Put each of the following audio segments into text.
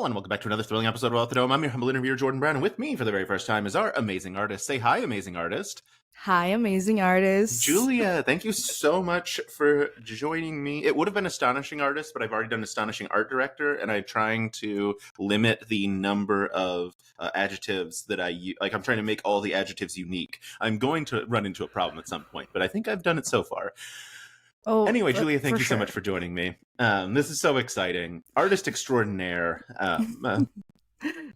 and welcome back to another thrilling episode of Out the Dome. I'm your humble interviewer, Jordan Brown, and with me for the very first time is our amazing artist. Say hi, amazing artist. Hi, amazing artist. Julia, thank you so much for joining me. It would have been Astonishing Artist, but I've already done Astonishing Art Director, and I'm trying to limit the number of adjectives that I use. Like, I'm trying to make all the adjectives unique. I'm going to run into a problem at some point, but I think I've done it so far. Oh, anyway, Julia, thank you so sure. much for joining me. This is so exciting. Artist extraordinaire.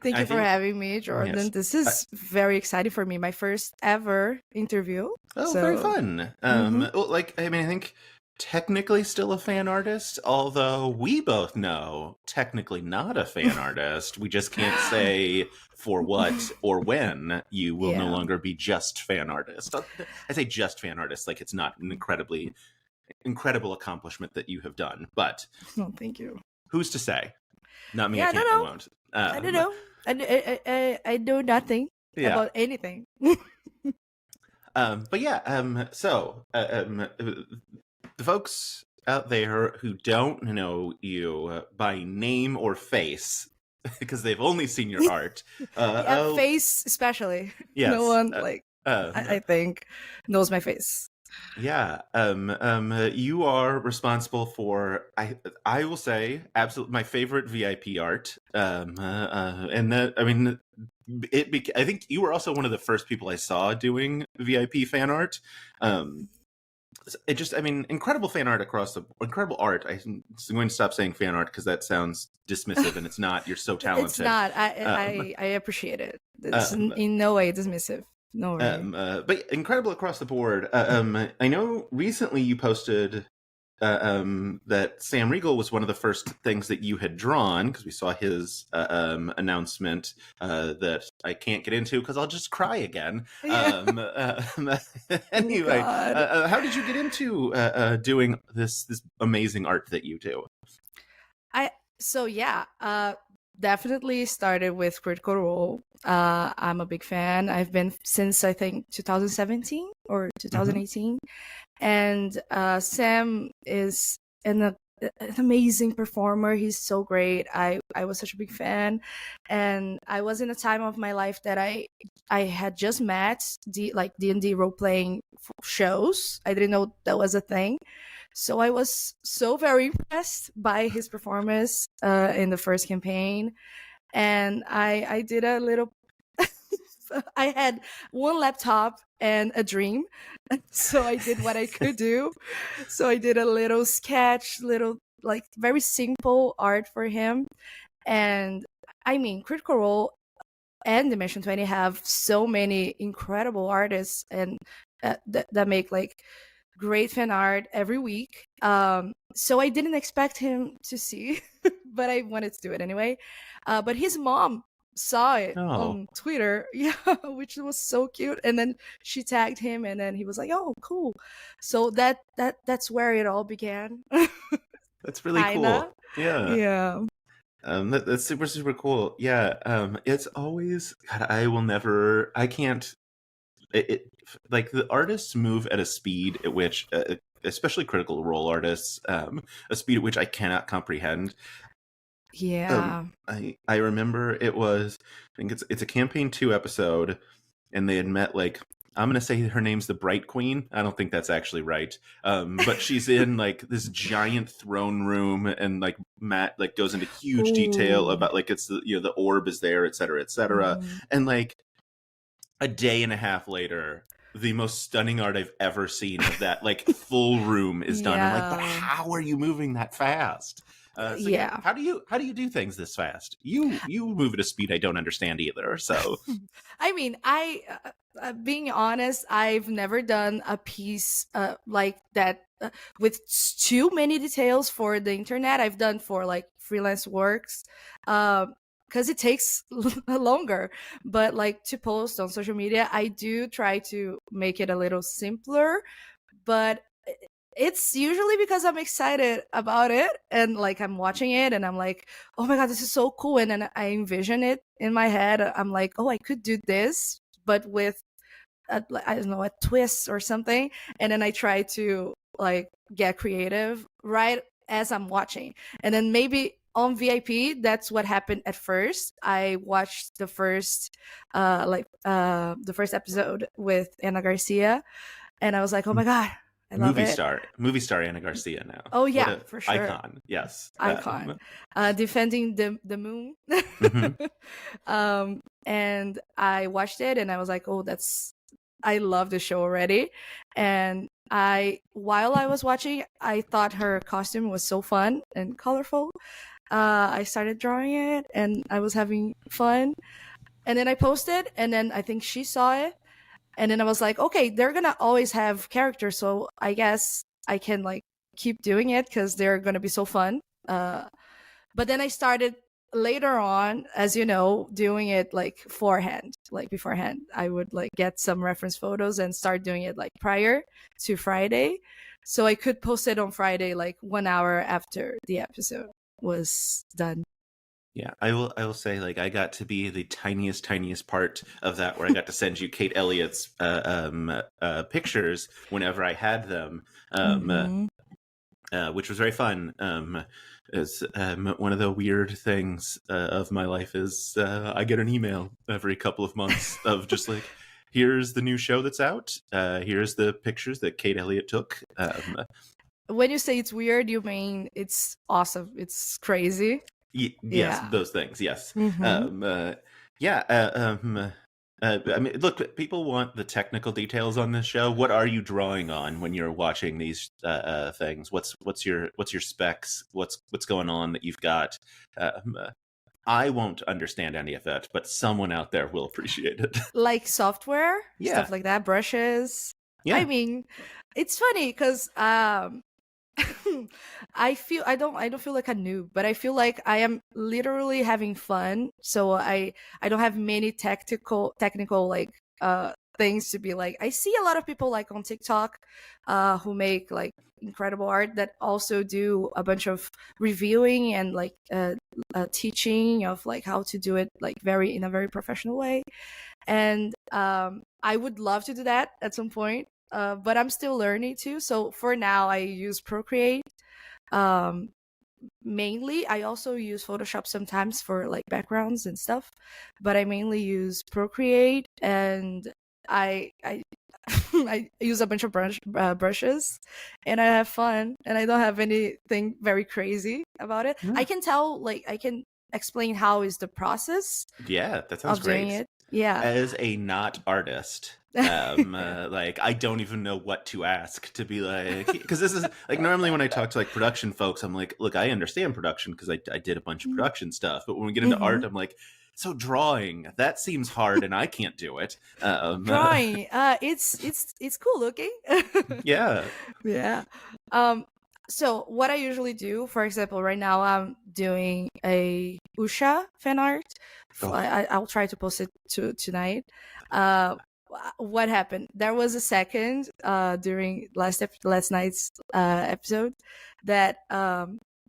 Thank you for having me, Jordan. Yes. This is very exciting for me. My first ever interview. Oh, very fun. Well, I think technically still a fan artist, although we both know technically not a fan artist. We just can't say for what or when you will no longer be just fan artist. I say just fan artist like it's not an incredible accomplishment that you have done, but thank you. Who's to say? Not me. Yeah, I can't. I won't. I don't know. I know nothing about anything. But yeah. So the folks out there who don't know you by name or face, because they've only seen your art, face especially. Yes. No one I think knows my face. Yeah. You are responsible for, I will say, absolutely my favorite VIP art. And that, I mean, I think you were also one of the first people I saw doing VIP fan art. It just, I mean, incredible fan art incredible art. I'm going to stop saying fan art because that sounds dismissive, and it's not. You're so talented. It's not. I appreciate it. It's in no way dismissive. No way. But incredible across the board. I know recently you posted that Sam Riegel was one of the first things that you had drawn, because we saw his announcement that I can't get into because I'll just cry again. Anyway, how did you get into doing this amazing art that you do? Definitely started with Critical Role. I'm a big fan. I've been since I think 2017 or 2018. And Sam is an amazing performer. He's so great. I was such a big fan, and I was in a time of my life that I had just met D&D role playing shows. I didn't know that was a thing. So I was so very impressed by his performance in the first campaign. And I did a little... I had one laptop and a dream. So I did what I could do. So I did a little sketch, very simple art for him. And I mean, Critical Role and Dimension 20 have so many incredible artists and that make great fan art every week. So I didn't expect him to see, but I wanted to do it anyway. But his mom saw it on Twitter, which was so cute. And then she tagged him, and then he was like, "Oh, cool." So that's where it all began. That's really cool. Yeah. That's super, super cool. Yeah. It's always, God, I can't. The artists move at a speed at which, especially Critical Role artists, a speed at which I cannot comprehend. Yeah. I remember it was, I think it's a campaign 2 episode, and they had met I'm gonna say her name's the Bright Queen. I don't think that's actually right. But she's in this giant throne room, and Matt goes into huge detail about it's the orb is there, et cetera, and a day and a half later, the most stunning art I've ever seen of that full room is done. I'm like, but how are you moving that fast? How do you do things this fast? You move at a speed I don't understand either. So, I mean, being honest, I've never done a piece like that with too many details for the internet. I've done for freelance works. Because it takes longer, but to post on social media, I do try to make it a little simpler, but it's usually because I'm excited about it, and I'm watching it and I'm like, oh my God, this is so cool. And then I envision it in my head. I'm like, oh, I could do this, but with I don't know, a twist or something. And then I try to get creative right as I'm watching. And then maybe on VIP, that's what happened at first. I watched the first the first episode with Anna Garcia, and I was like, oh my god, I love it. Movie star Anna Garcia now. Oh What yeah, a for sure. icon. Yes. Icon. Defending the moon. Mhm. And I watched it and I was like, oh, I love the show already. And while I was watching, I thought her costume was so fun and colorful. I started drawing it and I was having fun. And then I posted, and then I think she saw it. And then I was like, okay, they're gonna always have characters, so I guess I can like keep doing it because they're gonna be so fun. But then I started later on, as you know, doing it like beforehand. I would like get some reference photos and start doing it like prior to Friday, so I could post it on Friday like 1 hour after the episode was done. Yeah, I will say, like, I got to be the tiniest part of that, where I got to send you Kate Elliott's pictures whenever I had them, which was very fun. As one of the weird things of my life is I get an email every couple of months of just like, here's the new show that's out. Here's the pictures that Kate Elliott took. When you say it's weird, you mean it's awesome. It's crazy. Yes, Yeah. those things. Yes. Mhm. Yeah. I mean, look, people want the technical details on this show. What are you drawing on when you're watching these things? What's your specs? What's going on that you've got? I won't understand any of that, but someone out there will appreciate it. Like software, Yeah. stuff like that, brushes. Yeah. I mean, it's funny because I don't feel like a noob, but I feel like I am literally having fun. So I don't have many technical like things to be like. I see a lot of people like on TikTok who make like incredible art that also do a bunch of reviewing and like teaching of like how to do it like in a very professional way. And I would love to do that at some point, but I'm still learning too. So for now, I use Procreate. Um, Mainly, I also use Photoshop sometimes for like backgrounds and stuff, but I mainly use Procreate, and I I use a bunch of brushes, and I have fun, and I don't have anything very crazy about it. Yeah. I can tell, like, I can explain how is the process Yeah, that sounds of doing great. it. Yeah. As a not artist, like, I don't even know what to ask to be like, because this is like, normally when I talk to like production folks, I'm like, look, I understand production because I did a bunch of production stuff, but when we get into art, I'm like, so drawing, that seems hard and I can't do it. Drawing, it's cool looking. Yeah. Yeah. So what I usually do, for example, right now I'm doing a Usha fan art. Oh. I'll try to post it tonight. What happened? There was a second during last night's episode that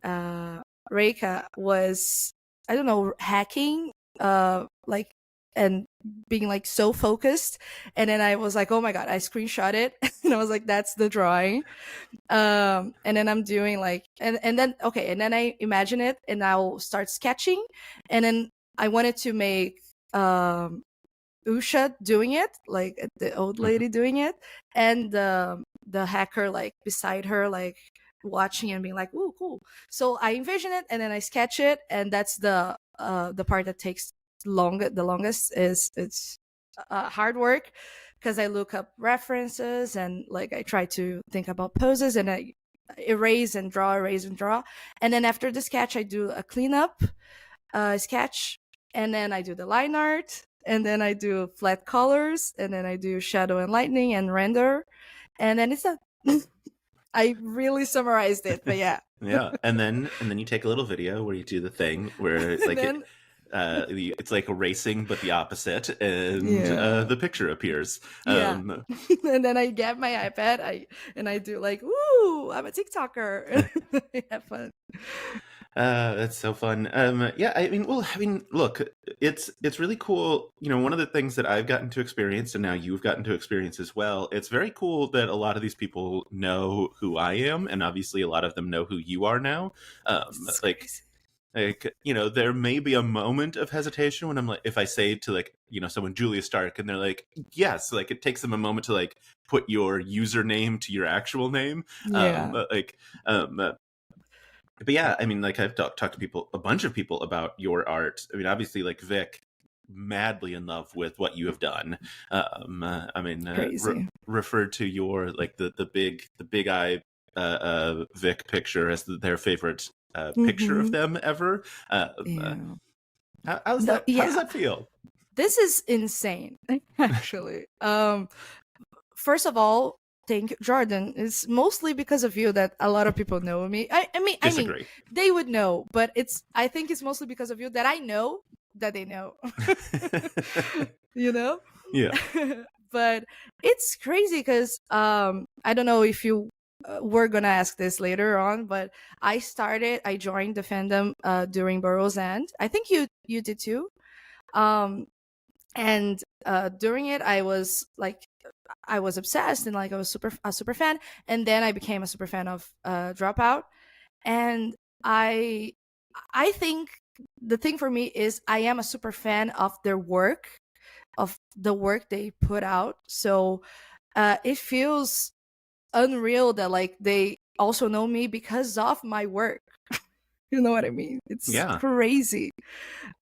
Reika was, I don't know, hacking like, and being like so focused, and then I was like, oh my god, I screenshot it and I was like, that's the drawing. And then I'm doing like, and then okay, and then I imagine it and I'll start sketching, and then I wanted to make Usha doing it, like the old lady doing it, and the hacker like beside her, like watching and being like, "Ooh, cool." So I envision it and then I sketch it, and that's the part that takes the longest. It's hard work because I look up references and like I try to think about poses, and I erase and draw, and then after the sketch I do a cleanup sketch, and then I do the line art, and then I do flat colors, and then I do shadow and lightning and render, and then it's done. I really summarized it, but yeah. Yeah, and then you take a little video where you do the thing where like then, it's like erasing but the opposite, and the picture appears. Yeah. And then I get my iPad, and I do like, "Ooh, I'm a TikToker." I have fun. That's so fun. Yeah, I mean, look, it's really cool. You know, one of the things that I've gotten to experience, and now you've gotten to experience as well. It's very cool that a lot of these people know who I am, and obviously a lot of them know who you are now. Like, Crazy. Like, there may be a moment of hesitation when I'm like, if I say to like, someone Julia Stark, and they're like, yes, like it takes them a moment to like put your username to your actual name. Yeah. Like, but yeah, I mean, like I've talked to people, a bunch of people about your art. I mean, obviously, like Vic, madly in love with what you have done. I mean, Crazy. referred to your like the big eye Vic picture as their favorite picture of Mm-hmm. them ever. Yeah. How's No, that? How does yeah. that feel? This is insane, actually. First of all, thank you, Jordan. It's mostly because of you that a lot of people know me. I mean, Disagree. they would know, but I think it's mostly because of you that I know that they know. you know? Yeah. But it's crazy because I don't know if you were gonna ask this later on, but I joined the fandom during Burrow's End. I think you did too. Um, and during it, I was obsessed and like I was a super fan, and then I became a super fan of Dropout, and I I think the thing for me is I am a super fan of their work, of the work they put out. So it feels unreal that like they also know me because of my work. You know what I mean? It's Yeah. crazy.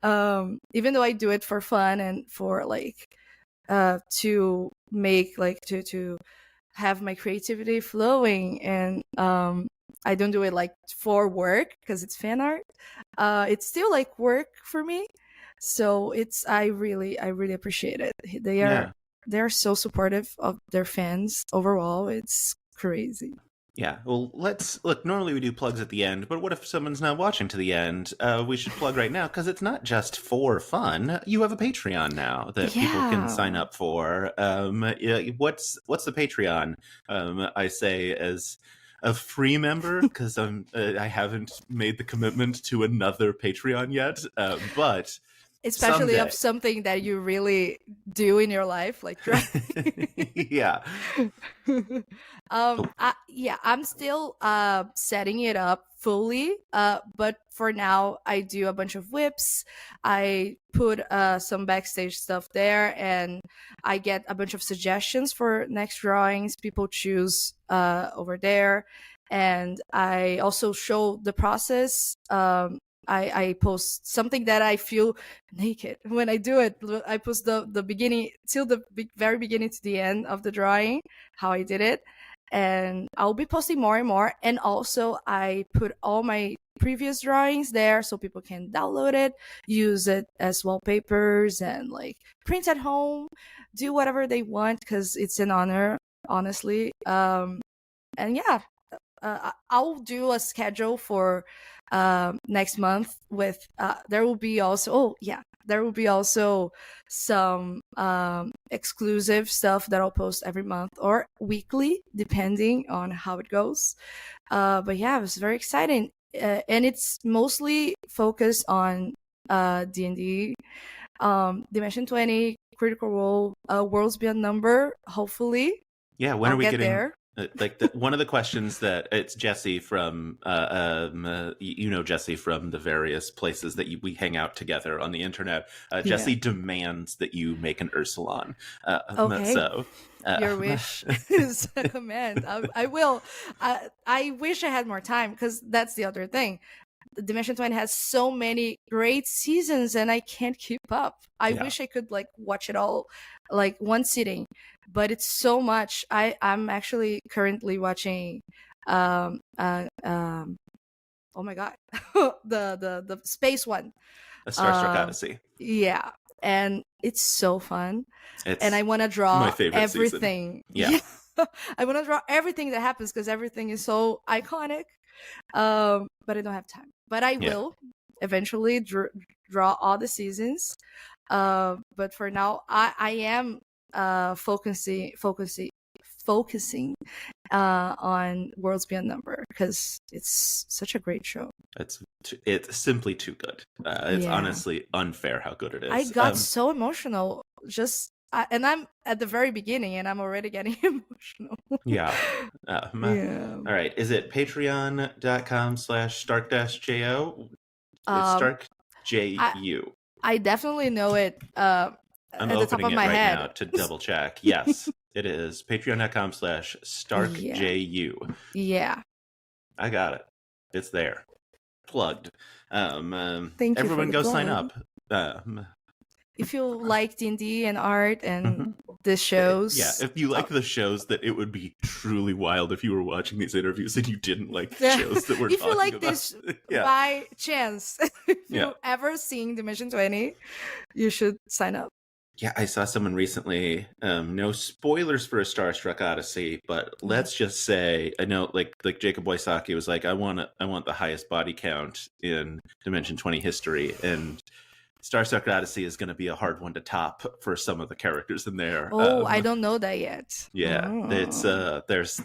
Even though I do it for fun and for like to make like to have my creativity flowing, and I don't do it like for work because it's fan art. It's still like work for me, so I really appreciate it. Yeah. They're so supportive of their fans overall. It's crazy. Yeah. Well, let's look. Normally we do plugs at the end, but what if someone's not watching to the end? We should plug right now because it's not just for fun. You have a Patreon now that people can sign Yeah. up for. Yeah, what's the Patreon? I say as a free member because I haven't made the commitment to another Patreon yet. But Especially of someday. something that you really do in your life, like Yeah. Oh, yeah, I'm still setting it up fully, but for now I do a bunch of whips. I put some backstage stuff there, and I get a bunch of suggestions for next drawings people choose over there, and I also show the process. I post something that I feel naked when I do it. I post the beginning till the very beginning to the end of the drawing, how I did it, and I'll be posting more and more. And also, I put all my previous drawings there so people can download it, use it as wallpapers, and like print at home, do whatever they want because it's an honor, honestly. And yeah, I'll do a schedule for next month with there will be also, oh yeah, there will be also some exclusive stuff that I'll post every month or weekly depending on how it goes. But yeah, it was very exciting, and it's mostly focused on D&D, Dimension 20, Critical Role, Worlds Beyond Number. Hopefully yeah. When I'll are we get getting there. like one of the questions that it's Jesse from Jesse from the various places that we hang out together on the internet. Yeah. Jesse demands that you make an Ursulon. Okay. So Your wish is a command. I will. I wish I had more time because that's the other thing. Dimension 20 has so many great seasons and I can't keep up. I yeah. wish I could like watch it all like one sitting, but it's so much. I'm actually currently watching oh my god. The space one. A Starstruck Um Odyssey. yeah, and it's so fun, and I It's want to my draw favorite season. everything. Yeah. Yeah. I want to draw everything that happens because everything is so iconic. But I don't have time. But I Yeah. will eventually draw all the seasons. But for now, I am focusing on Worlds Beyond Number because it's such a great show. It's simply too good. It's Yeah. honestly unfair how good it I is. got so emotional and I'm at the very beginning and I'm already getting emotional. Yeah. Yeah. All right. Is it patreon.com/stark-jo? It's Um, Stark J I U. I definitely know it I'm at the top opening of it my right now head. to double check. Yes, it is Yeah, patreon.com/StarkJU. yeah. I got it. It's there. Plugged. Thank you for Everyone the go sign plug. up. Um, If you like D&D and art and mhm. the Yeah, shows, if you like talk. the shows, that it would be truly wild if you were watching these interviews and you didn't like the Yeah. shows that we're If you talking like about. this Yeah, by chance, if yeah. you ever seen Dimension 20, you should sign up. Yeah, I saw someone recently. No spoilers for A Starstruck Odyssey, but Yeah. let's just say I know, like Jacob Wysocki was like, I want the highest body count in Dimension 20 history, and Starstruck Odyssey is going to be a hard one to top for some of the characters in there. Oh, I don't know that yet. Yeah, it's Oh. there's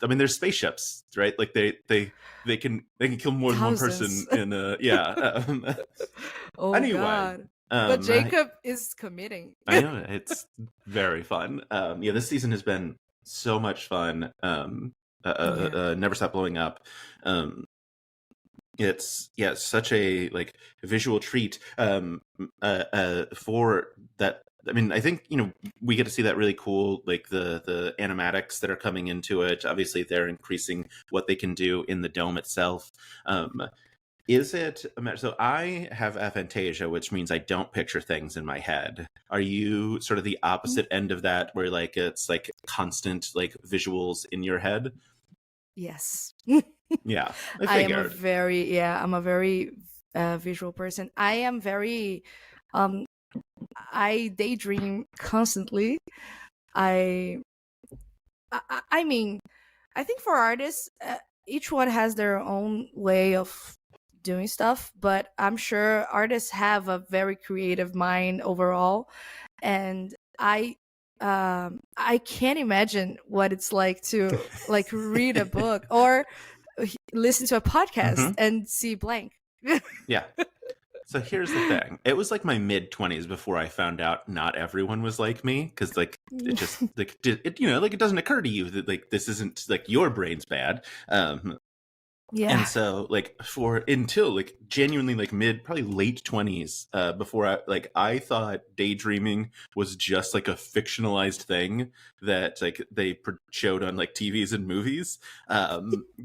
I mean there's spaceships, right? Like they can kill more than one person Thousands. in yeah. Oh Anyway, God. But um, Jacob is committing. I know it's very fun. Yeah, this season has been so much fun. Yeah. Never Stop Blowing Up. Um, it's yeah, such a like visual treat. For that. I mean, I think we get to see that really cool, like the animatics that are coming into it. Obviously, they're increasing what they can do in the dome itself. Is it so? I have aphantasia, which means I don't picture things in my head. Are you sort of the opposite end of that, where like it's like constant like visuals in your head? Yes. Yeah, I I'm a figured. very visual person. I am very um I daydream constantly. I I mean, I think for artists, each one has their own way of doing stuff, but I'm sure artists have a very creative mind overall, and I can't imagine what it's like to like read a book or listen to a podcast Hmm. and see blank. Yeah. So here's the thing. It was like my mid-20s before I found out not everyone was like me, because like it just like like it doesn't occur to you that like this isn't like your brain's bad. And Yeah. so like for until like genuinely like mid probably late 20s, before I thought daydreaming was just like a fictionalized thing that like they showed on like TVs and movies,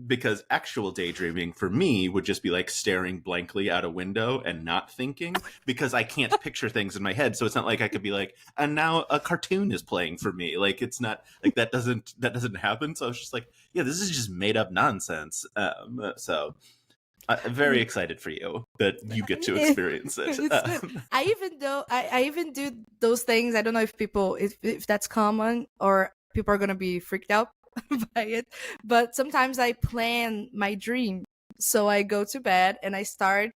because actual daydreaming for me would just be like staring blankly out a window and not thinking, because I can't picture things in my head. So it's not like I could be like, and now a cartoon is playing for me. Like it's not like that doesn't happen. So I was just like, yeah, this is just made up nonsense. So I'm very excited for you that you get to experience it. It's good. I even do those things. I don't know if if that's common or people are gonna be freaked out by it. But sometimes I plan my dream. So I go to bed and I start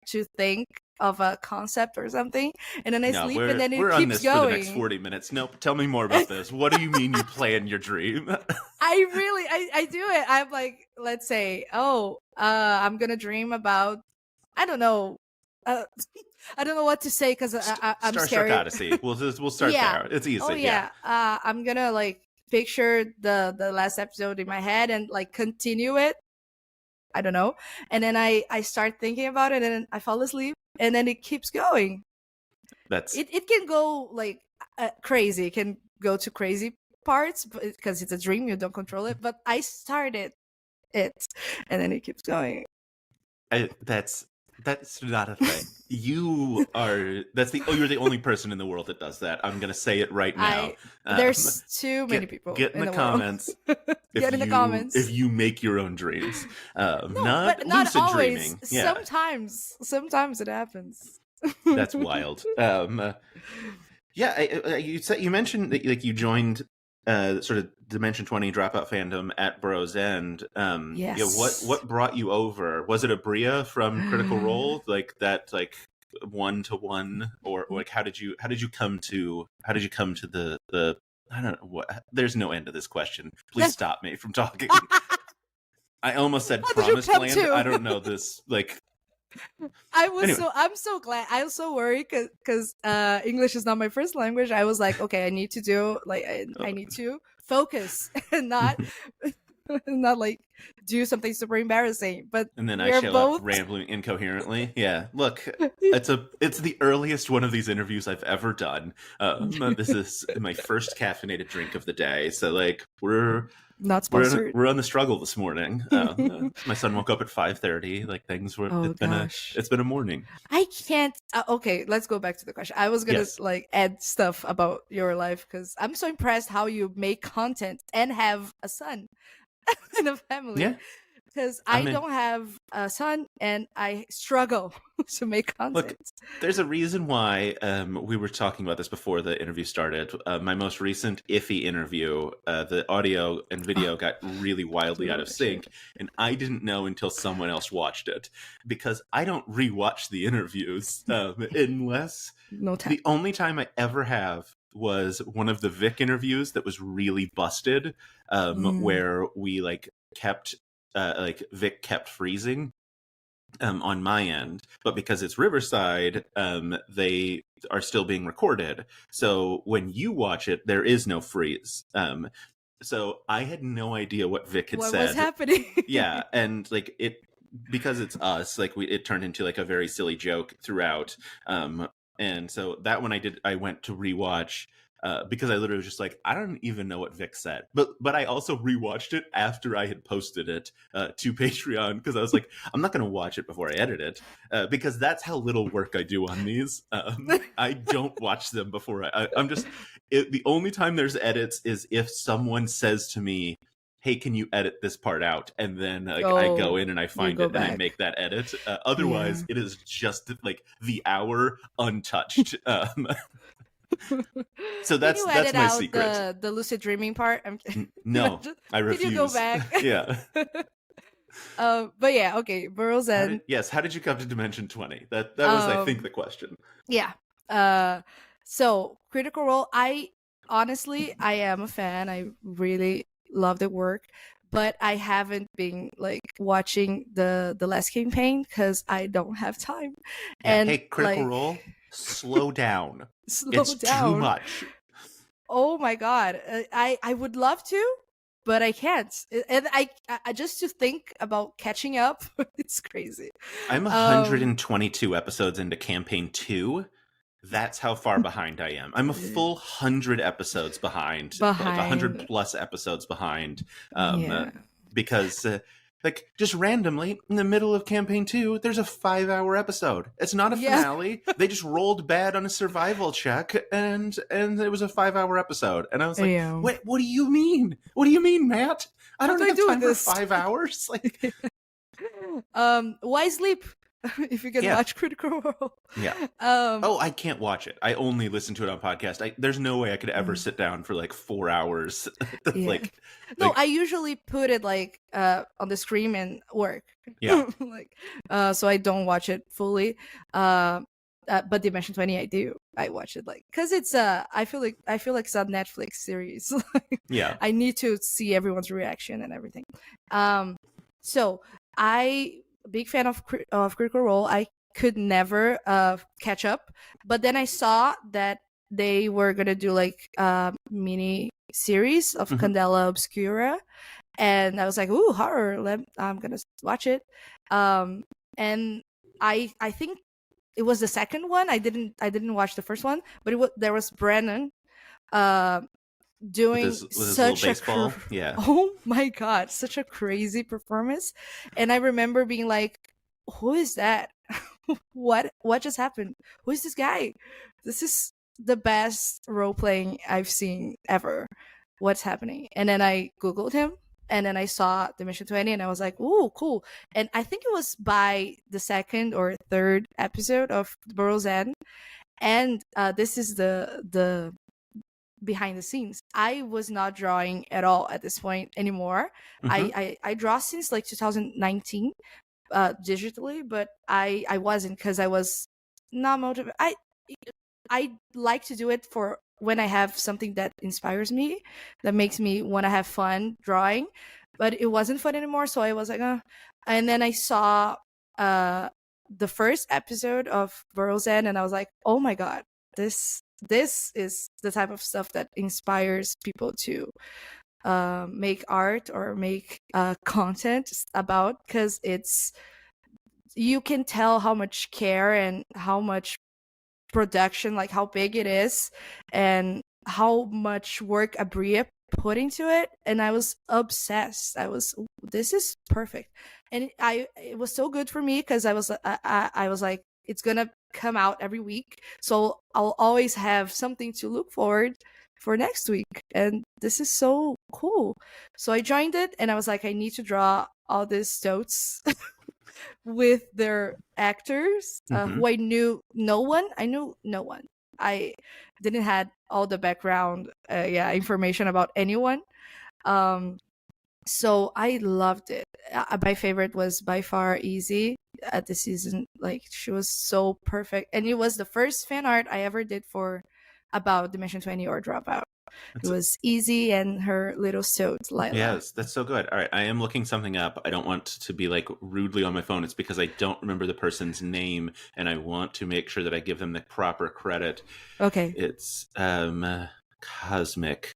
to think of a concept or something, and then I No, sleep and then we're it on keeps this for the next going. 40 minutes. Nope, tell me more about this. What do you mean you plan your dream? I do it. I'm like, let's say, I'm gonna dream about, I don't know, uh, I don't know what to say because I'm Starstruck scared. Odyssey. We'll start Yeah. there. It's Oh easy. Yeah, yeah. I'm gonna like picture the last episode in my head and like continue it. I don't know, and then I start thinking about it and then I fall asleep and then it keeps going. that's It can go like crazy. It can go to crazy parts because it's a dream, you don't control it. But I started it and then it keeps going. that's not a thing. You're the only person in the world that does that. I'm gonna say it right now. There's too many Get people get in in the the world. comments Get in the if comments. you make your own dreams. No, Not but not lucid always. dreaming. Yeah, Sometimes it happens. that's wild. Yeah, you mentioned that like you joined sort of Dimension 20 dropout fandom at Burrow's End. Yes. What brought you over? Was it a Bria from Critical Role, like that, like 1-to-1, or like how did you come to the I don't know what. There's no end to this question. Please stop me from talking. I almost said How did you Promised come Land. to? I don't know this. Like anyway, I'm so glad. I was so worried because English is not my first language. I was like, okay, I need to do like I need to focus and not not like do something super embarrassing. But And then I we're show up both rambling incoherently. Yeah, look, it's the earliest one of these interviews I've ever done. This is my first caffeinated drink of the day, so like not sponsored. we're on the struggle this morning. My son woke up at 5:30. Like things were. Oh gosh. It's been a morning. I can't. Okay, let's go back to the question. I was gonna Yes. like add stuff about your life because I'm so impressed how you make content and have a son and a family. Yeah. Because I I mean, don't have a son and I struggle to make look, content. there's a reason why we were talking about this before the interview started. My most recent iffy interview, the audio and video got really wildly out of sync, and I didn't know until someone else watched it because I don't rewatch the interviews unless No time. the only time I ever have was one of the Vic interviews that was really busted, where we like kept Vic kept freezing on my end, but because it's Riverside, they are still being recorded. So when you watch it, there is no freeze. So I had no idea what Vic had What said. was happening? Yeah, and like it because it's us, like it turned into like a very silly joke throughout. And so that one I went to rewatch. Because I literally was just like, I don't even know what Vic said, but I also rewatched it after I had posted it to Patreon because I was like, I'm not going to watch it before I edit it because that's how little work I do on these. I don't watch them before I'm just the only time there's edits is if someone says to me, hey, can you edit this part out? And then I go in and I find it and I make that edit. Otherwise, it is just like the hour untouched. So that's my secret. The lucid dreaming part. No, I refuse. Can you go back? Yeah. But yeah, okay. Burroughs End. How did you come to Dimension 20? That was, I think, the question. Yeah. So Critical Role. I am a fan. I really love the work, but I haven't been like watching the last campaign because I don't have time. Yeah, and hey, Critical Role, slow down. It's too much. Oh my god, I would love to, but I can't. And I just to think about catching up, it's crazy. I'm 122 episodes into campaign 2. That's how far behind I am. I'm a full 100 episodes behind. Like 100 plus episodes behind. Because like just randomly in the middle of campaign 2, there's a 5-hour episode. It's not a finale. They just rolled bad on a survival check, and it was a 5-hour episode. And I was like, "Wait, what do you mean? What do you mean, Matt? I don't have time for 5 hours." Like, why sleep if you can watch Critical Role? Yeah. I can't watch it. I only listen to it on podcast. There's no way I could ever sit down for like 4 hours. No, I usually put it like on the screen and work. Yeah. So I don't watch it fully. But Dimension 20 I do. I watch it like because it's I feel like it's a Netflix series. Yeah. I need to see everyone's reaction and everything. So I big fan of Critical Role. I could never catch up, but then I saw that they were gonna do like a mini series of Candela Obscura, and I was like, "Ooh, horror! I'm gonna watch it." And I think it was the second one. I didn't watch the first one, but there was Brennan doing with such his baseball. Yeah. Oh my god, such a crazy performance. And I remember being like, who is that? what just happened? Who is this guy? This is the best role playing I've seen ever. What's happening? And then I googled him, and then I saw Dimension 20, and I was like, ooh, cool. And I think it was by the second or third episode of Burroughs End, and this is the behind the scenes. I was not drawing at all at this point anymore. I draw since like 2019 digitally, but I wasn't because I was not motivated. I like to do it for when I have something that inspires me, that makes me want to have fun drawing, but it wasn't fun anymore. So I was like, and then I saw the first episode of Burroughs End, and I was like, oh my god, this is the type of stuff that inspires people to make art or make content about, because you can tell how much care and how much production, like how big it is, and how much work Abria put into it. And I was obsessed. This is perfect. And it was so good for me, because I was like, it's gonna come out every week, so I'll always have something to look forward for next week. And this is so cool. So I joined it, and I was like, I need to draw all these stoats with their actors, who I knew no one. I knew no one. I didn't had all the background, information about anyone. So I loved it. My favorite was by far Easy at the season. Like, she was so perfect, and it was the first fan art I ever did for about Dimension 20 or Dropout. It was Easy and her little stoat, Lila. Yes, that's so good. All right, I am looking something up. I don't want to be like rudely on my phone. It's because I don't remember the person's name, and I want to make sure that I give them the proper credit. Okay. It's Cosmic.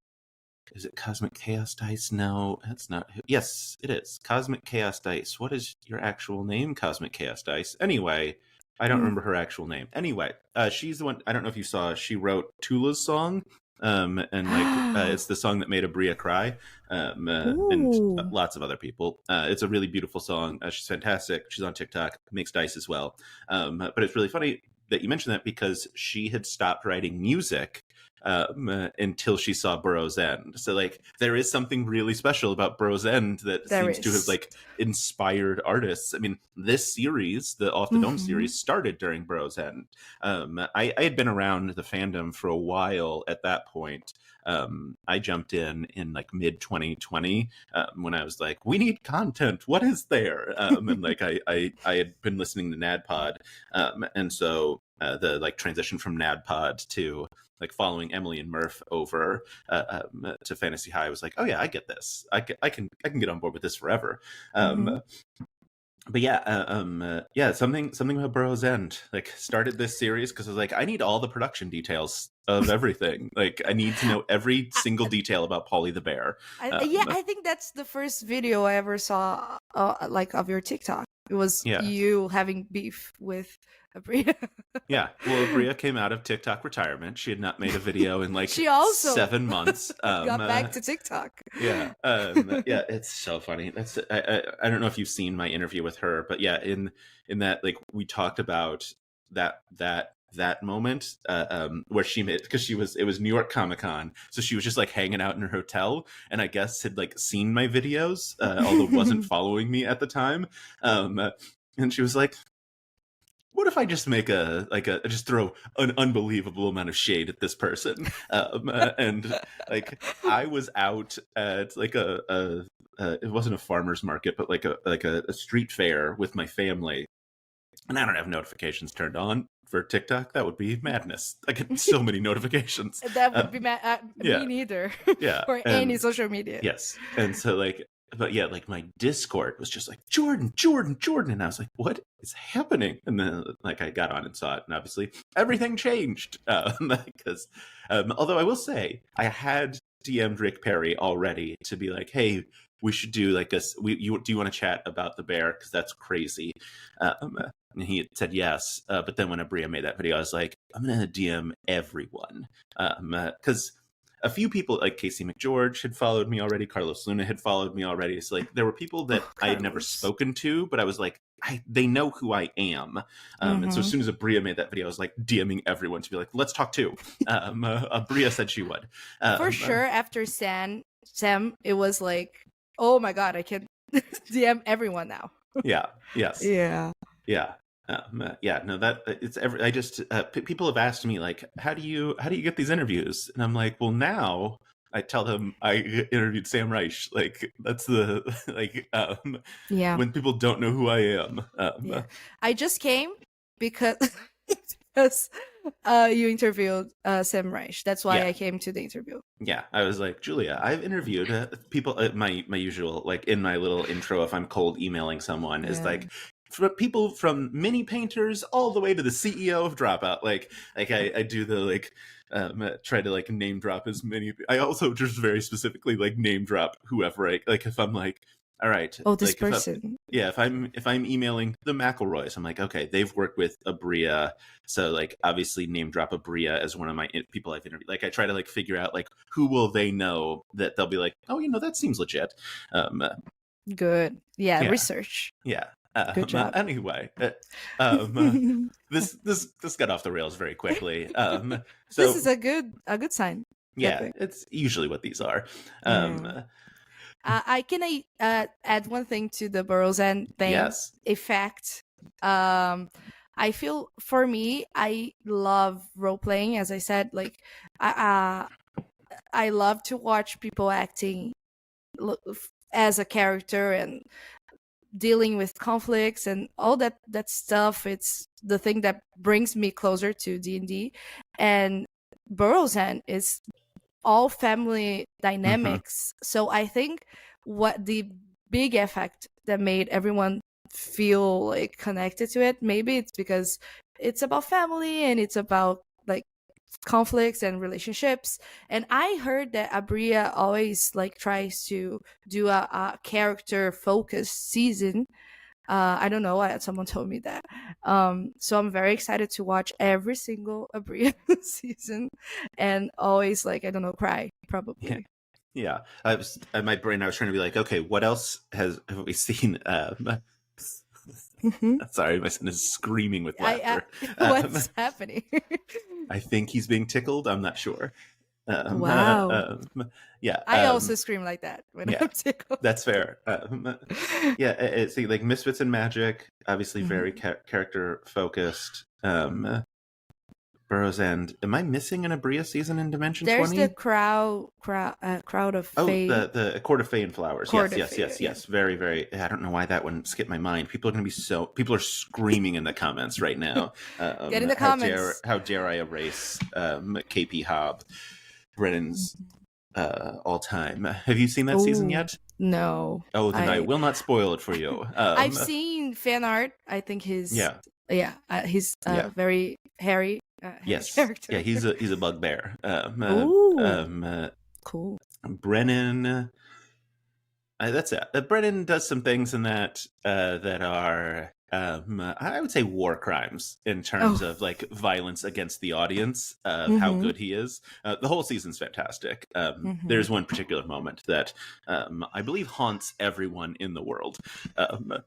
Is it Cosmic Chaos Dice? No, that's not. Yes, it is. Cosmic Chaos Dice. What is your actual name, Cosmic Chaos Dice? Anyway, I don't remember her actual name. Anyway, she's the one. I don't know if you saw. She wrote Tula's song. And like it's the song that made Abria cry, and lots of other people. It's a really beautiful song. She's fantastic. She's on TikTok, makes dice as well. But it's really funny that you mentioned that, because she had stopped writing music until she saw Burrow's End. So like, there is something really special about Burrow's End that seems to have like inspired artists. I mean, this series, the Off the Dome series, started during Burrow's End. I had been around the fandom for a while at that point. I jumped in like mid 2020 when I was like, we need content. What is there? And like I had been listening to NADPOD, and so the like transition from NADPOD to like following Emily and Murph over to Fantasy High, I was like, oh yeah, I get this. I can get on board with this forever. But yeah, something about Burrow's End like started this series because I was like, I need all the production details of everything. Like, I need to know every single detail about Polly the Bear. I think that's the first video I ever saw, like, of your TikTok. It was you having beef with Abria. Yeah, well, Abria came out of TikTok retirement. She had not made a video in like she also 7 months. Got back to TikTok. Yeah, yeah, it's so funny. That's I don't know if you've seen my interview with her, but yeah, in that, like, we talked about that moment where she made, because it was New York Comic-Con, so she was just like hanging out in her hotel, and I guess had like seen my videos, although wasn't following me at the time, and she was like, what if I just make just throw an unbelievable amount of shade at this person? And like, I was out at like it wasn't a farmer's market, but like a street fair with my family, and I don't have notifications turned on for TikTok. That would be madness. I get so many notifications. That would be me neither. Yeah, or any social media. Yes, and so like. But yeah, like, my Discord was just like, Jordan, Jordan, Jordan. And I was like, what is happening? And then like I got on and saw it, and obviously everything changed. Because although I will say, I had DM'd Rick Perry already to be like, hey, we should do like do you want to chat about the bear? Because that's crazy. And he said yes. But then when Abria made that video, I was like, I'm going to DM everyone. Because a few people like Casey McGeorge had followed me already. Carlos Luna had followed me already. So like, there were people that I had never spoken to, but I was like, they know who I am. And so as soon as Abria made that video, I was like DMing everyone to be like, let's talk too. Abria said she would. For sure. After Sam, it was like, oh my God, I can DM everyone now. Yeah. Yes. Yeah. Yeah. Yeah, no, that it's I just people have asked me like, how do you get these interviews? And I'm like, well, now I tell them I interviewed Sam Reich. Like, that's the like when people don't know who I am. I just came because you interviewed Sam Reich. That's why I came to the interview. Yeah, I was like, Julia, I've interviewed people. My usual, like, in my little intro, if I'm cold emailing someone, is like, people from mini painters all the way to the CEO of Dropout. Like I do the like try to like name drop as many. I also just very specifically like name drop whoever I like. If I'm like, all right, Oh, this like person. if I'm emailing the McElroys, I'm like, okay, they've worked with Abria, so like obviously name drop Abria as one of my people I've interviewed. Like I try to like figure out like who will they know that they'll be like, oh, that seems legit. Good. Yeah, Yeah. research. Yeah. Good job. Anyway, this got off the rails very quickly. So this is a good sign. yeah, it's usually what these are. Yeah. Can I add one thing to the Burroughs End thing? Yes. Effect. I feel for me, I love role playing. As I said, like I love to watch people acting as a character and dealing with conflicts and all that stuff. It's the thing that brings me closer to D&D. And Burroughs End is all family dynamics. So I think what the big effect that made everyone feel like connected to it, maybe it's because it's about family and it's about like conflicts and relationships. And I heard that Abria always like tries to do a character focused season. I don't know. Someone told me that. So I'm very excited to watch every single Abria season, and always like, I don't know, cry probably. Yeah. I was in my brain. I was trying to be like, okay, what else have we seen? Sorry, my son is screaming with laughter. What's happening? I think he's being tickled. I'm not sure. Wow. Yeah. I also scream like that when I'm tickled. That's fair. Yeah. It's like Misfits and Magic, obviously very character focused. Burroughs End. Am I missing an Abria season in Dimension 20? There's the crowd of Fae. Oh, the Court of Fae and Flowers. Court Yes. Very, very. I don't know why that one skipped my mind. People are going to be people are screaming in the comments right now. Get in the comments. How dare I erase KP Hobb, Brennan's all time. Have you seen that season yet? No. Oh, then I will not spoil it for you. I've seen fan art. I think he's he's very hairy. Yes. Character. Yeah, he's a bugbear. Cool. Brennan. That's it. Brennan does some things in that that are I would say war crimes in terms of like violence against the audience. How good he is. The whole season's fantastic. There's one particular moment that I believe haunts everyone in the world. I'm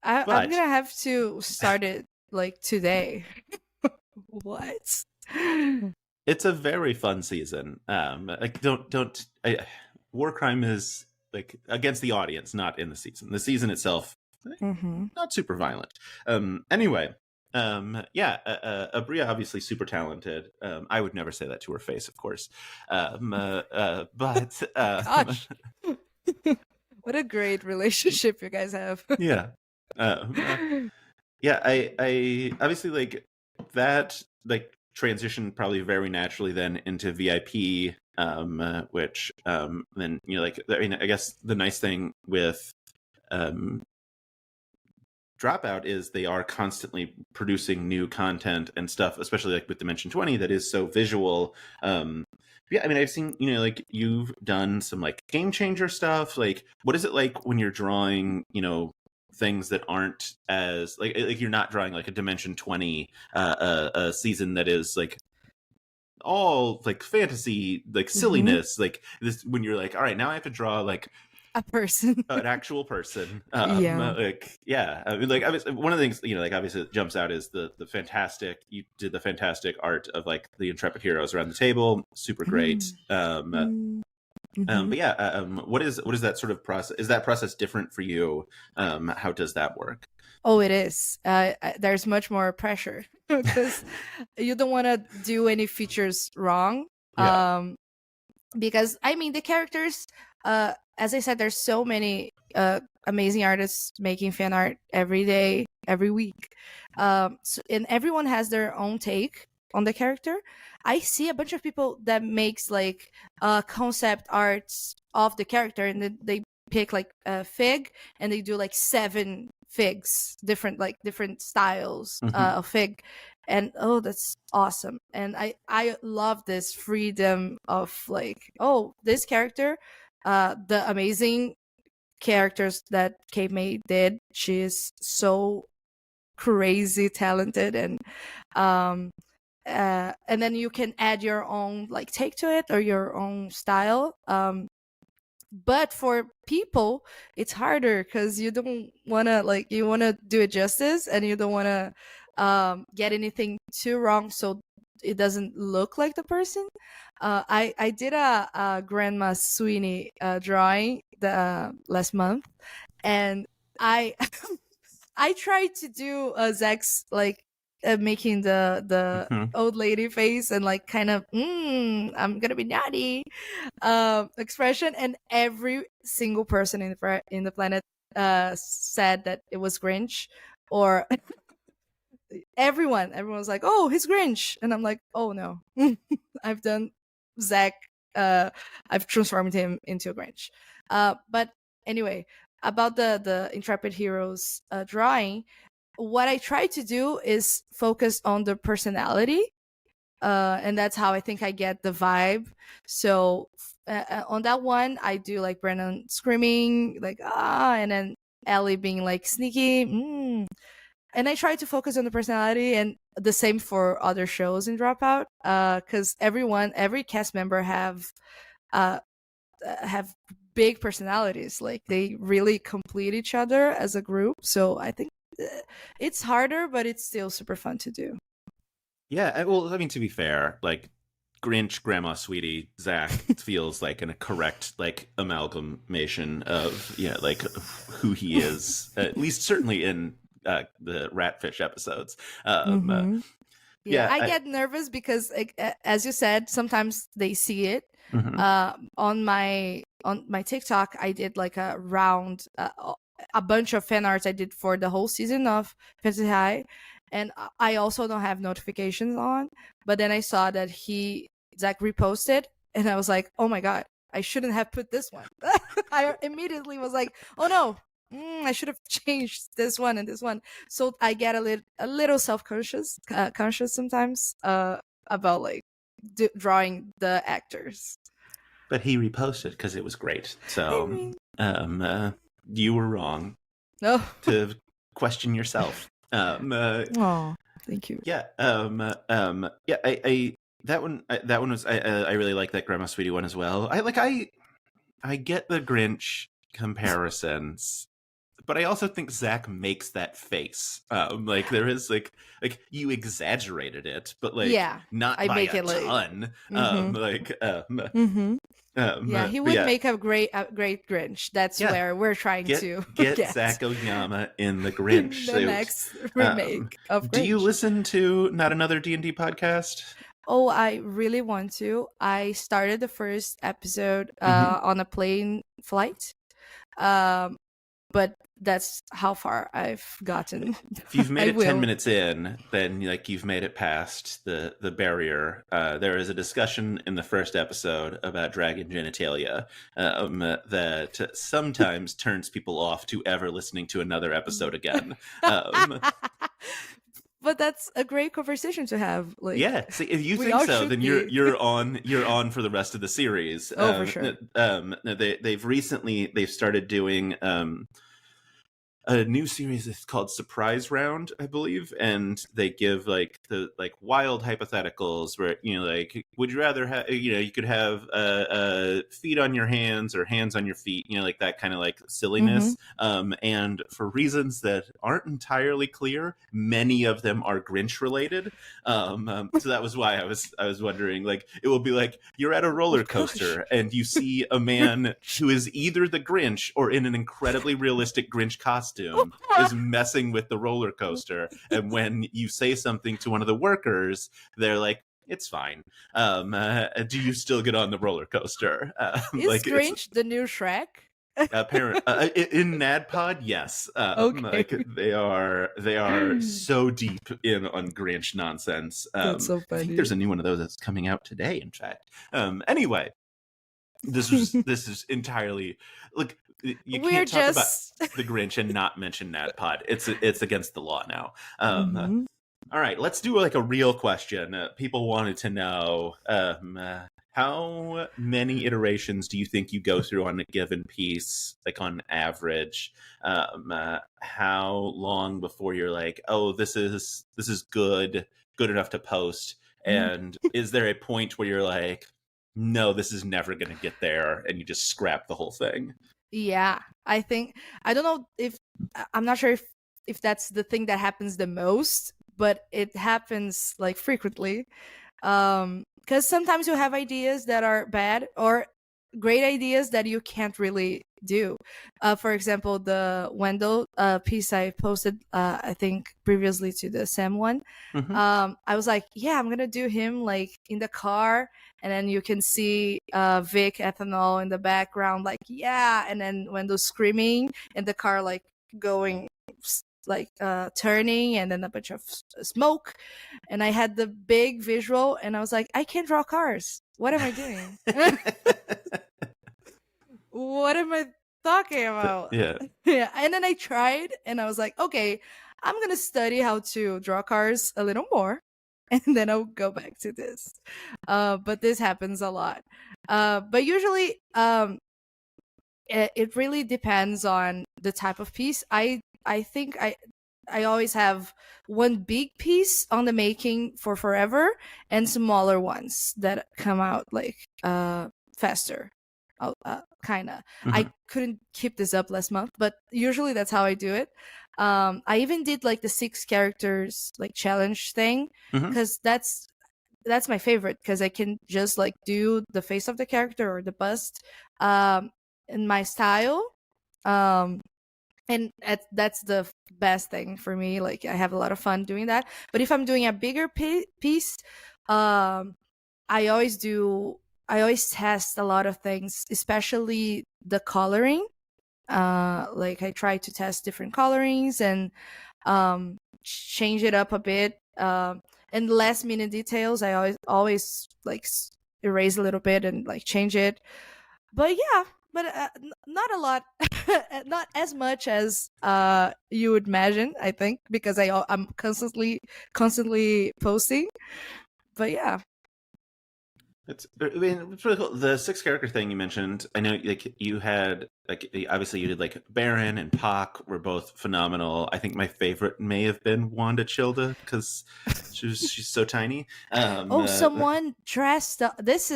gonna have to start it like today. What? It's a very fun season. Like war crime is like against the audience, not in the season. The season itself, not super violent. Anyway, Abria obviously super talented. I would never say that to her face, of course. But gosh, what a great relationship you guys have. Yeah. Yeah, I obviously like that like transition probably very naturally then into VIP, which then like I mean I guess the nice thing with Dropout is they are constantly producing new content and stuff, especially like with Dimension 20 that is so visual. Yeah, I mean I've seen like you've done some like game changer stuff. Like what is it like when you're drawing things that aren't as like you're not drawing like a Dimension 20 a season that is like all like fantasy like silliness like this when you're like all right now I have to draw like a person an actual person I mean like obviously one of the things like obviously that jumps out is the fantastic you did the fantastic art of like the intrepid heroes around the table, super great. But yeah, what is that sort of process? Is that process different for you? How does that work? Oh, it is. There's much more pressure because you don't want to do any features wrong. Because I mean the characters. As I said, there's so many amazing artists making fan art every day, every week. And everyone has their own take on the character. I see a bunch of people that makes like concept arts of the character, and then they pick like a fig and they do like 7 figs, different styles Mhm. of fig, and oh, that's awesome. And I love this freedom of like, oh, this character, the amazing characters that Kate May did. She is so crazy talented, um and then you can add your own like take to it or your own style. But for people it's harder because you don't want to like, you want to do it justice and you don't want to get anything too wrong so it doesn't look like the person. I did a Grandma Sweeney drawing the last month, and I I tried to do Zach's like making the Mhm. old lady face and like kind of I'm gonna be naughty expression, and every single person in the planet said that it was Grinch, or everyone was like, oh, he's Grinch, and I'm like, oh no, I've done Zach. I've transformed him into a Grinch. But anyway, about the Intrepid Heroes drawing, what I try to do is focus on the personality, and that's how I think I get the vibe. So on that one, I do like Brennan screaming like and then Ellie being like sneaky. And I try to focus on the personality, and the same for other shows in Dropout, because every cast member uh have big personalities. Like they really complete each other as a group. So I think it's harder, but it's still super fun to do. Yeah, well, I mean, to be fair, like Grinch, Grandma Sweetie, Zach feels like a correct like amalgamation of like who he is, at least certainly in the Ratfish episodes. Mm-hmm. Yeah, Yeah, I get nervous because, like, as you said, sometimes they see it. mhm. On my TikTok, I did like a bunch of fan arts I did for the whole season of Fantasy High, and I also don't have notifications on. But then I saw that Zach reposted, and I was like, oh my god, I shouldn't have put this one. I immediately was like, oh no. I should have changed this one and this one. So I get a little self conscious conscious sometimes about like drawing the actors. But he reposted because it was great. I So mean, you were wrong no. to question yourself. Oh, thank you. Yeah, yeah. I that one was I really like that Grandma Sweetie one as well. I get the Grinch comparisons, but I also think Zach makes that face. Like there is like you exaggerated it, but like Yeah, not I by make a it like. ton. Mm-hmm. Like Mm-hmm. Yeah, he but would yeah, make a great Grinch. That's yeah. where we're trying to Get get Zach Oyama in the in Grinch the suit. next remake of Do you Grinch. listen to Not Another D&D podcast? Oh, I really want to. I started the first episode Mm-hmm. on a plane flight, um, but that's how far I've gotten. If you've made I it 10 will. minutes in, then like you've made it past the barrier. There is a discussion in the first episode about dragon genitalia that sometimes turns people off to ever listening to another episode again. But that's a great conversation to have. Like, Yeah, see, if you we think all so, should then be. you're on for the rest of the series. Oh, for sure. They've started doing a new series that's called Surprise Round, I believe, and they give like the like wild hypotheticals where like would you rather have you could have feet on your hands or hands on your feet, like that kind of like silliness. And for reasons that aren't entirely clear, many of them are Grinch related. So that was why I was wondering, like it will be like you're at a roller coaster and you see a man who is either the Grinch or in an incredibly realistic Grinch costume is messing with the roller coaster, and when you say something to one of the workers, they're like, it's fine. Do you still get on the roller coaster? Is Like Grinch the new Shrek? apparent in NADPOD, yes. Okay. Like they are so deep in on Grinch nonsense. That's so I think funny. there's a new one of those that's coming out today, in fact. Anyway, this is entirely like You We're can't talk about just the Grinch and not mention NADPOD. It's against the law now. Mhm. All right, let's do like a real question. People wanted to know how many iterations do you think you go through on a given piece, like on average? How long before you're like, oh, this is good enough to post? Mm. And is there a point where you're like, no, this is never going to get there, and you just scrap the whole thing? Yeah, I think I don't know if I'm not sure if that's the thing that happens the most, but it happens like frequently. Because sometimes you have ideas that are bad or great ideas that you can't really do. For example, the Wendell piece I posted, I think previously to the Sam one. Mm-hmm. I was like, yeah, I'm gonna do him like in the car, and then you can see Vic Ethanol in the background, like yeah, and then Wendell screaming, and the car like going like turning, and then a bunch of smoke, and I had the big visual, and I was like, I can't draw cars. What am I doing? What am I talking about? Yeah. Yeah, and then I tried, and I was like, okay, I'm gonna study how to draw cars a little more, and then I'll go back to this. But this happens a lot. But usually, it really depends on the type of piece. I think I always have one big piece on the making for forever, and smaller ones that come out like faster. Kind of. I Mm-hmm. couldn't keep this up last month, but usually that's how I do it. I even did like the 6 characters like challenge thing, Mm-hmm. because that's my favorite, because I can just like do the face of the character or the bust um in my style. um and that's the best thing for me. Like I have a lot of fun doing that. But if I'm doing a bigger piece, um i always do I always test a lot of things, especially the coloring. Like I try to test different colorings and change it up a bit. And last minute details, I always like erase a little bit and like change it. But yeah, but not a lot, not as much as you would imagine. I think because I'm constantly posting. But yeah. I mean, it's really cool. The 6 character thing you mentioned, I know like you had like obviously you did like Baron and Pac were both phenomenal. I think my favorite may have been Wanda Childa because she's so tiny. Oh, someone dressed up. This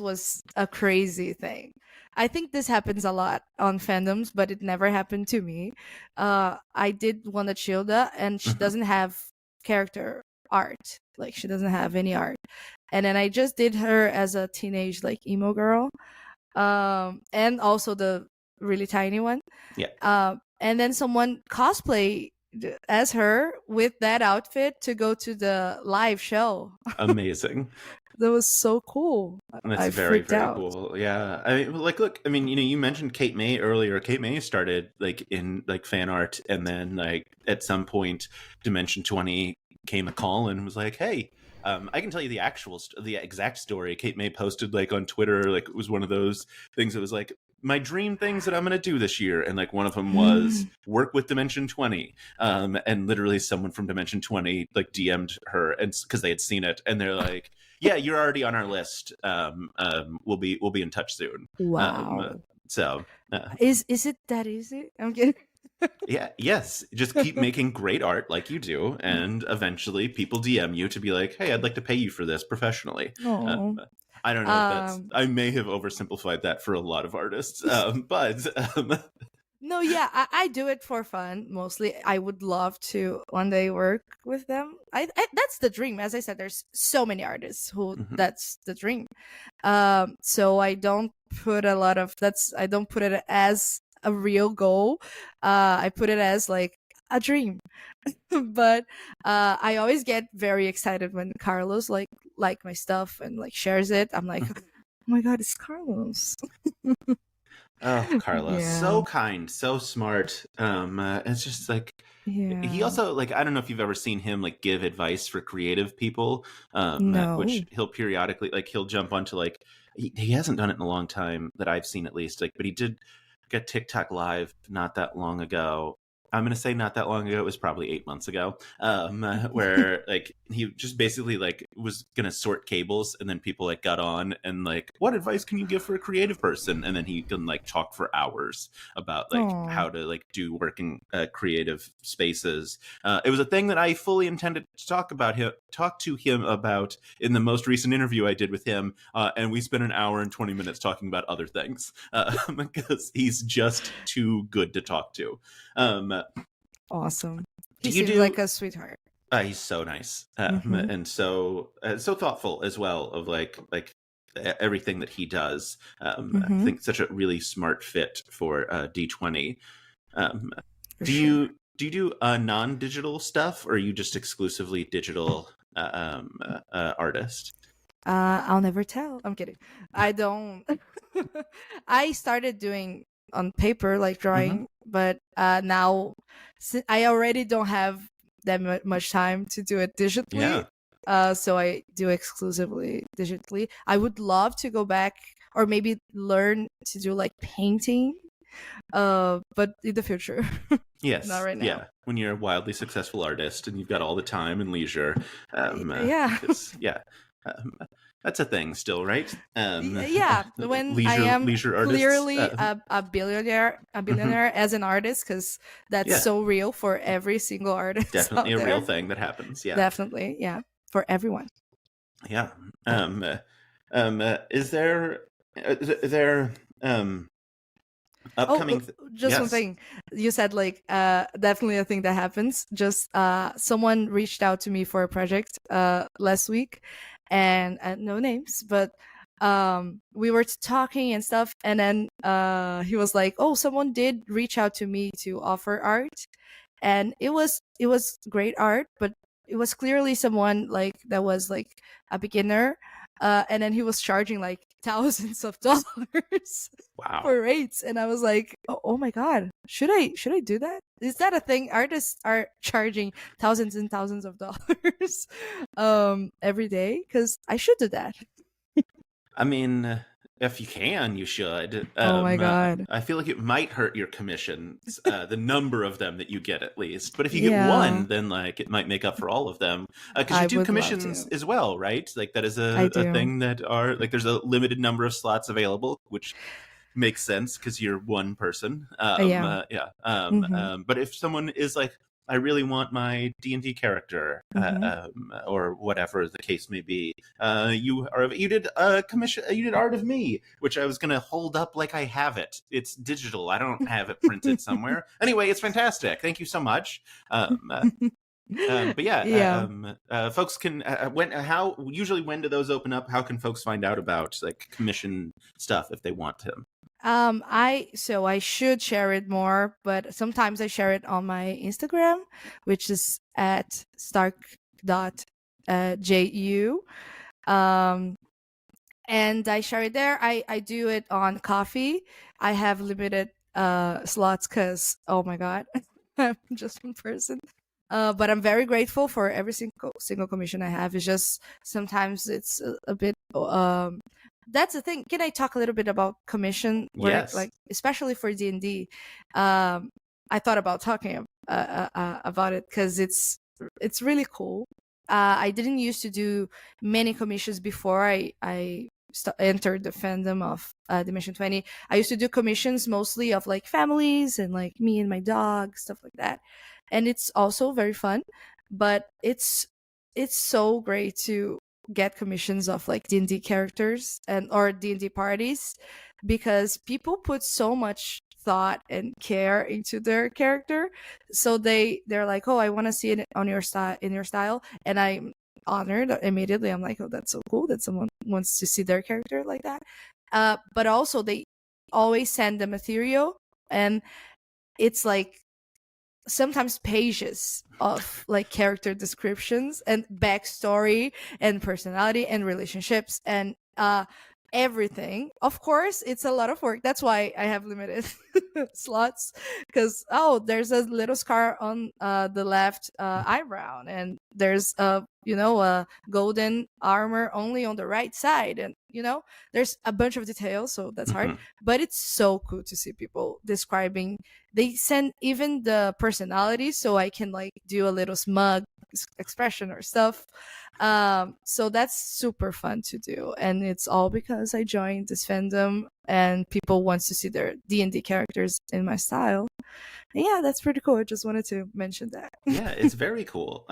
was a crazy thing. I think this happens a lot on fandoms, but it never happened to me. I did Wanda Childa, and she Mhm. doesn't have character art. Like she doesn't have any art. And then I just did her as a teenage like emo girl. And also the really tiny one. Yeah, And then someone cosplay as her with that outfit to go to the live show. amazing. That was so cool. That's I very, freaked very out. cool. Yeah. I mean, like, look, I mean, you mentioned Kate May earlier. Kate May started like in like fan art, and then like at some point, Dimension 20 came a call and was like, hey, I can tell you the exact story. Kate May posted like on Twitter, like it was one of those things that was like, my dream things that I'm going to do this year. And like one of them was work with Dimension 20. And literally someone from Dimension 20 like DM'd her, and because they had seen it, and they're like, yeah, you're already on our list. We'll be in touch soon. Wow. So Is it that easy? I'm kidding. yeah, yes, just keep making great art like you do, and eventually people DM you to be like, hey, I'd like to pay you for this professionally. Oh. I don't know if that's. Um I may have oversimplified that for a lot of artists, but no, yeah, I do it for fun mostly. I would love to one day work with them. That's the dream. As I said, there's so many artists who mhm. that's the dream. So I don't put a lot of that's I don't put it as a real goal. I put it as like a dream. But I always get very excited when Carlos like my stuff and like shares it. I'm like, oh my god, it's Carlos. Oh, Carlos, Yeah. so kind, so smart. It's just like he Yeah. also like I don't know if you've ever seen him like give advice for creative people, which No. he'll periodically like he'll jump onto like he hasn't done it in a long time that I've seen at least like, but he did like a TikTok live not that long ago. I'm gonna say not that long ago. It was probably 8 months ago, where like he just basically like was gonna sort cables, and then people like got on and like, what advice can you give for a creative person? And then he can like talk for hours about like Aw. how to like do work in creative spaces. It was a thing that I fully intended to talk to him about in the most recent interview I did with him, and we spent an hour and 20 minutes talking about other things because he's just too good to talk to. Awesome. Do He you seems do? like a sweetheart. He's so nice, Mhm. and so so thoughtful as well of like everything that he does. I Mhm. think such a really smart fit for D20. Um, For do sure. you do non-digital stuff, or are you just exclusively digital artist? I'll never tell. I'm kidding. I don't. I started doing on paper, like Hmm. drawing, but now I already don't have that much time to do it digitally. Yeah. So I do exclusively digitally. I would love to go back or maybe learn to do like painting, but in the future, not Yes. right now. Yeah. When you're a wildly successful artist and you've got all the time and leisure, Yeah. because yeah, um, that's a thing still, right? Yeah, when I am leisure artists. clearly a billionaire, Mhm. as an artist, because that's Yeah, so real for every single artist definitely out a real there. thing that happens. Yeah, Definitely, yeah, for everyone. yeah. Um, uh, is there um Oh, upcoming? just one Yes. thing. You said like definitely a thing that happens. Just someone reached out to me for a project last week, and no names, but we were talking and stuff, and then he was like, "Oh, someone did reach out to me to offer art." And it was great art, but it was clearly someone like that was like a beginner, and then he was charging like thousands of dollars Wow. for rates, and I was like, oh my god, should I do that? Is that a thing? Artists are charging thousands and thousands of dollars every day, because I should do that. I mean, if you can, you should. Oh my god. I feel like it might hurt your commissions, the number of them that you get at least. But if you get Yeah, one, then like it might make up for all of them. Because you I do would love commissions to. as well, right? Like that is I a do. thing that are like there's a limited number of slots available, which makes sense because you're one person. Yeah. Yeah. Mhm. But if someone is like, I really want my D&D character, Mhm. or whatever the case may be. You did a commission. You did art of me, which I was gonna hold up like I have it. It's digital. I don't have it printed somewhere. Anyway, it's fantastic. Thank you so much. Um, uh, but yeah, Yeah. folks can when do those open up? How can folks find out about like commission stuff if they want to? I should share it more, but sometimes I share it on my Instagram, which is at stark.ju. Um, and I share it there. I do it on Coffee. I have limited slots because oh my god, I'm just one person. But I'm very grateful for every single commission I have. It's just sometimes it's a bit that's the thing. Can I talk a little bit about commission work, Yes. like especially for D&D? I thought about talking about it because it's really cool. I didn't used to do many commissions before I entered the fandom of Dimension 20. I used to do commissions mostly of like families and like me and my dog, stuff like that. And it's also very fun, but it's so great to get commissions of like D&D characters and or D&D parties, because people put so much thought and care into their character. So they're like, "Oh, I want to see it on your style in your style." And I'm honored immediately. I'm like, "Oh, that's so cool that someone wants to see their character like that." But also they always send the material, and it's like sometimes pages of like character descriptions and backstory and personality and relationships, and everything. Of course, it's a lot of work. That's why I have limited slots. Because there's a little scar on the left eyebrow, and there's a golden armor only on the right side, and there's a bunch of details. So that's hard. Mhm. But it's so cool to see people describing. They send even the personality, so I can like do a little smug expression or stuff. So that's super fun to do, and it's all because I joined this fandom and people want to see their D&D characters in my style. And yeah, that's pretty cool. I just wanted to mention that. Yeah, it's very cool.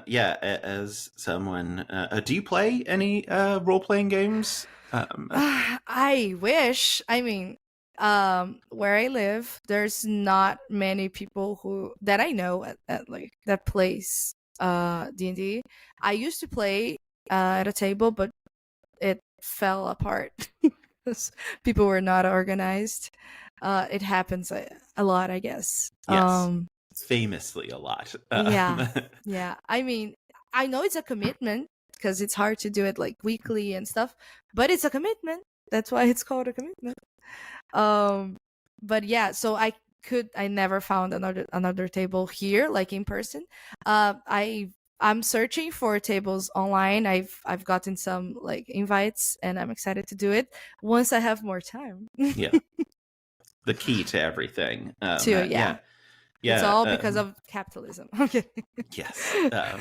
Yeah, as someone, do you play any role-playing games? I wish. I mean, where I live, there's not many people who that I know at like that plays D&D. I used to play at a table, but it fell apart because people were not organized. It happens a lot, I guess. Yes, famously a lot. Yeah. I mean, I know it's a commitment because it's hard to do it like weekly and stuff, but it's a commitment. That's why it's called a commitment. But yeah, so I never found another table here, like in person. I'm searching for tables online. I've gotten some like invites, and I'm excited to do it once I have more time. Yeah, the key to everything. Yeah. It's all because of capitalism. Okay. Yes.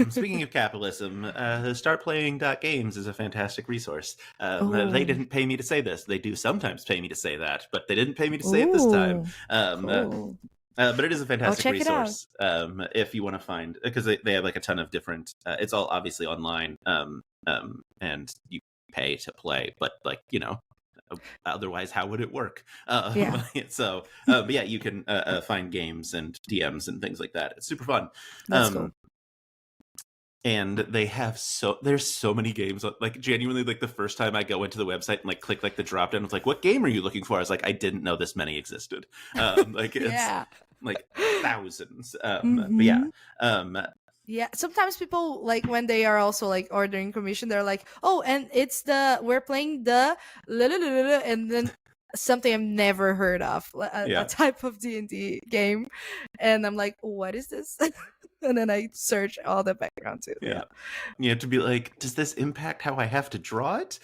Speaking of capitalism, startplaying.games is a fantastic resource. They didn't pay me to say this. They do sometimes pay me to say that, but they didn't pay me to say it this time. Cool. But it is a fantastic resource if you want to find, because they have like a ton of different. It's all obviously online, and you pay to play, but like otherwise how would it work? Yeah. So but yeah, you can find games and DMs and things like that. It's super fun. That's cool. And they have there's so many games, like genuinely, like the first time I go into the website and like click like the drop down, it's like, what game are you looking for? I was like, I didn't know this many existed. Like it's like thousands. But yeah. Yeah, sometimes people like when they are also like ordering commission, they're like, "Oh, and we're playing the and then something I've never heard of, a type of D&D game," and I'm like, "What is this?" And then I search all the background too. Yeah, you have to be like, does this impact how I have to draw it?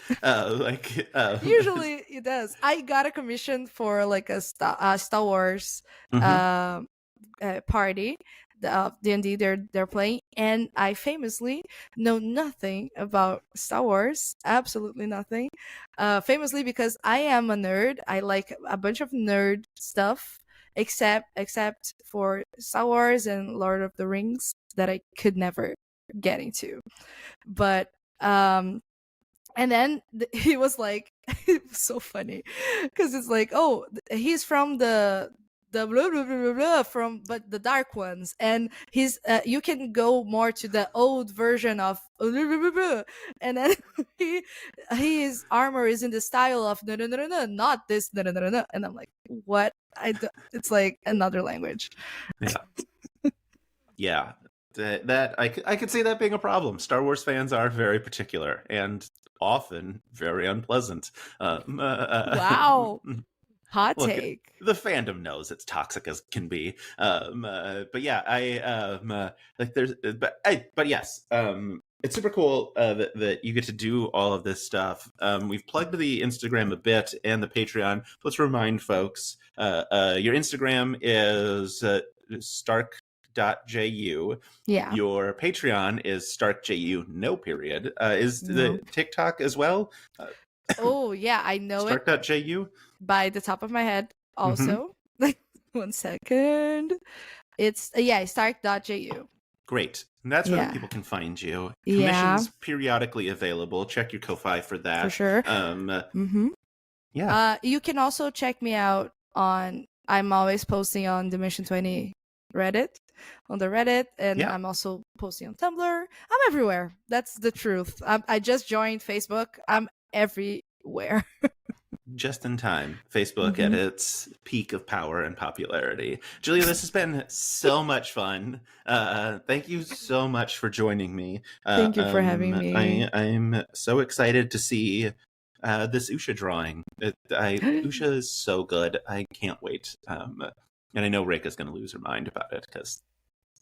Usually it does. I got a commission for like a Star Wars party. D&D they're playing, and I famously know nothing about Star Wars, absolutely nothing. Famously because I am a nerd. I like a bunch of nerd stuff, except for Star Wars and Lord of the Rings that I could never get into. But and then he was like, it was so funny because it's like, oh, he's from the blah, blah, blah, blah, blah, from but the dark ones, and he's you can go more to the old version of blah, blah, blah, blah. And then his armor is in the style of no, not this no, and I'm like, what? It's like another language. Yeah that I could see that being a problem. Star Wars fans are very particular and often very unpleasant. Wow. Hot take. The fandom knows it's toxic as can be. But yeah, I like there's but yes, it's super cool that you get to do all of this stuff. We've plugged the Instagram a bit and the Patreon. Let's remind folks, your Instagram is stark.ju. Yeah. Your Patreon is starkju, no period. Is the TikTok as well? Oh yeah, I know Stark.ju? By the top of my head also. Like 1 second. It's stark.ju. Great. And that's where people can find you. Commissions periodically available. Check your Ko-Fi for that. For sure. Yeah. You can also check me out I'm always posting on Dimension 20 Reddit, on the Reddit, and I'm also posting on Tumblr. I'm everywhere. That's the truth. I just joined Facebook. I'm everywhere. Just in time. Facebook at its peak of power and popularity. Julia, this has been so much fun. Thank you so much for joining me. Thank you for having me. I'm so excited to see this Usha drawing. Usha is so good. I can't wait. And I know Reika's going to lose her mind about it because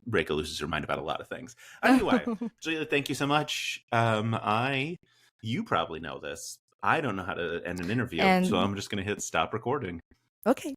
Reika loses her mind about a lot of things. Anyway, Julia, thank you so much. You probably know this. I don't know how to end an interview, so I'm just going to hit stop recording. Okay.